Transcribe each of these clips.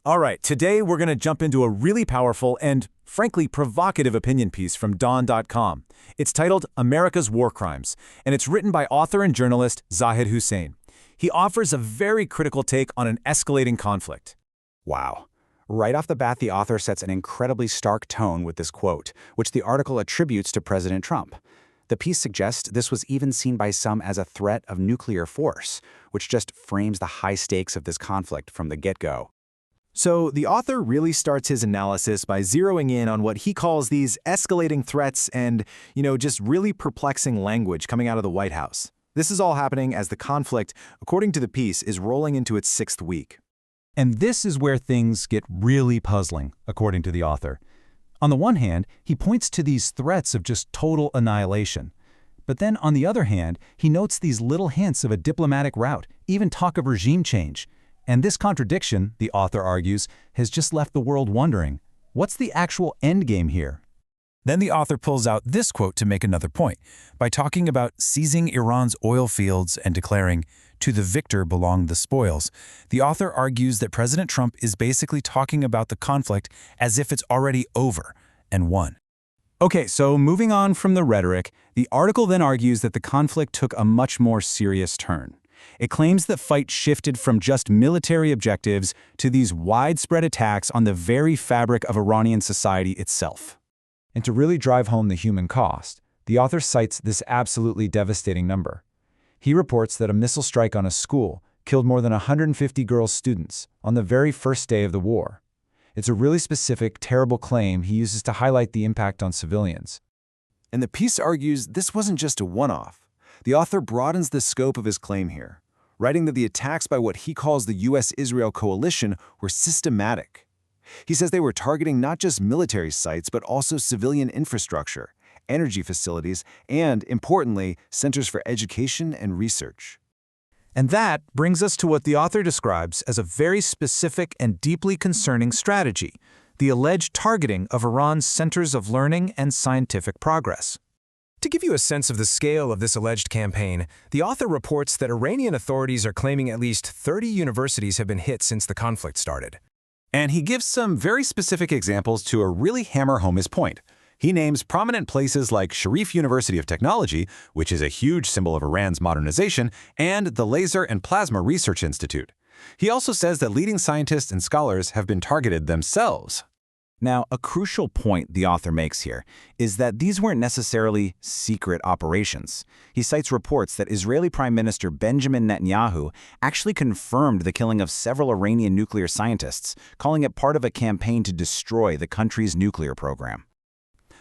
All right, today we're going to jump into a really powerful and, frankly, provocative opinion piece from Dawn.com. It's titled America's War Crimes, and it's written by author and journalist Zahid Hussein. He offers a very critical take on an escalating conflict. Wow. Right off the bat, the author sets an incredibly stark tone with this quote, which the article attributes to President Trump. The piece suggests this was even seen by some as a threat of nuclear force, which just frames the high stakes of this conflict from the get-go. So the author really starts his analysis by zeroing in on what he calls these escalating threats and, just really perplexing language coming out of the White House. This is all happening as the conflict, according to the piece, is rolling into its 6th week. And this is where things get really puzzling, according to the author. On the one hand, he points to these threats of just total annihilation. But then on the other hand, he notes these little hints of a diplomatic route, even talk of regime change. And this contradiction, the author argues, has just left the world wondering, what's the actual endgame here? Then the author pulls out this quote to make another point, by talking about seizing Iran's oil fields and declaring, "To the victor belong the spoils." The author argues that President Trump is basically talking about the conflict as if it's already over and won. Okay, so moving on from the rhetoric, the article then argues that the conflict took a much more serious turn. It claims the fight shifted from just military objectives to these widespread attacks on the very fabric of Iranian society itself. And to really drive home the human cost, the author cites this absolutely devastating number. He reports that a missile strike on a school killed more than 150 girl students on the very first day of the war. It's a really specific, terrible claim he uses to highlight the impact on civilians. And the piece argues this wasn't just a one-off. The author broadens the scope of his claim here, writing that the attacks by what he calls the U.S.-Israel coalition were systematic. He says they were targeting not just military sites, but also civilian infrastructure, energy facilities, and, importantly, centers for education and research. And that brings us to what the author describes as a very specific and deeply concerning strategy, the alleged targeting of Iran's centers of learning and scientific progress. To give you a sense of the scale of this alleged campaign, the author reports that Iranian authorities are claiming at least 30 universities have been hit since the conflict started. And he gives some very specific examples to really hammer home his point. He names prominent places like Sharif University of Technology, which is a huge symbol of Iran's modernization, and the Laser and Plasma Research Institute. He also says that leading scientists and scholars have been targeted themselves. Now, a crucial point the author makes here is that these weren't necessarily secret operations. He cites reports that Israeli Prime Minister Benjamin Netanyahu actually confirmed the killing of several Iranian nuclear scientists, calling it part of a campaign to destroy the country's nuclear program.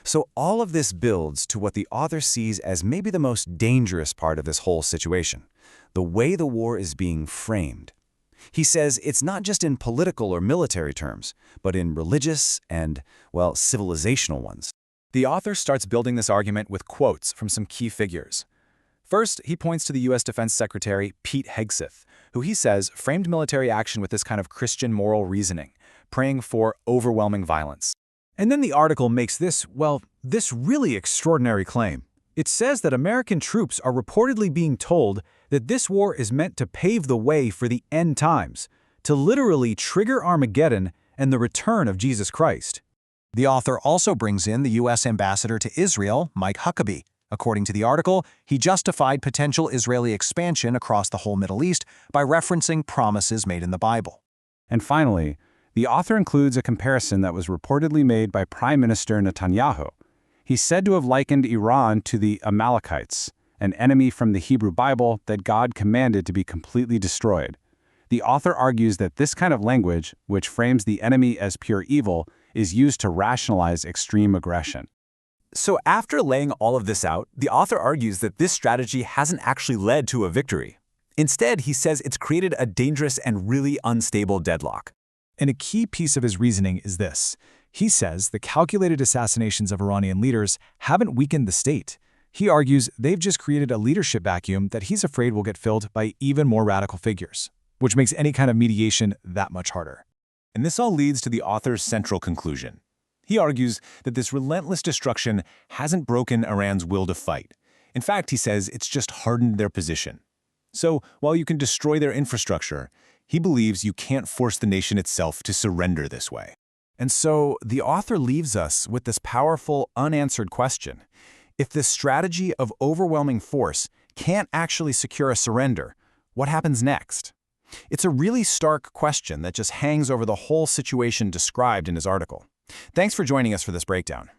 So all of this builds to what the author sees as maybe the most dangerous part of this whole situation, the way the war is being framed. He says it's not just in political or military terms, but in religious and, civilizational ones. The author starts building this argument with quotes from some key figures. First, he points to the U.S. Defense Secretary Pete Hegseth, who he says framed military action with this kind of Christian moral reasoning, praying for overwhelming violence. And then the article makes this really extraordinary claim. It says that American troops are reportedly being told that this war is meant to pave the way for the end times, to literally trigger Armageddon and the return of Jesus Christ. The author also brings in the U.S. ambassador to Israel, Mike Huckabee. According to the article, he justified potential Israeli expansion across the whole Middle East by referencing promises made in the Bible. And finally, the author includes a comparison that was reportedly made by Prime Minister Netanyahu. He's said to have likened Iran to the Amalekites, an enemy from the Hebrew Bible that God commanded to be completely destroyed. The author argues that this kind of language, which frames the enemy as pure evil, is used to rationalize extreme aggression. So after laying all of this out, the author argues that this strategy hasn't actually led to a victory. Instead, he says it's created a dangerous and really unstable deadlock. And a key piece of his reasoning is this. He says the calculated assassinations of Iranian leaders haven't weakened the state. He argues they've just created a leadership vacuum that he's afraid will get filled by even more radical figures, which makes any kind of mediation that much harder. And this all leads to the author's central conclusion. He argues that this relentless destruction hasn't broken Iran's will to fight. In fact, he says it's just hardened their position. So while you can destroy their infrastructure, He believes you can't force the nation itself to surrender this way. And so the author leaves us with this powerful, unanswered question. If this strategy of overwhelming force can't actually secure a surrender, what happens next? It's a really stark question that just hangs over the whole situation described in his article. Thanks for joining us for this breakdown.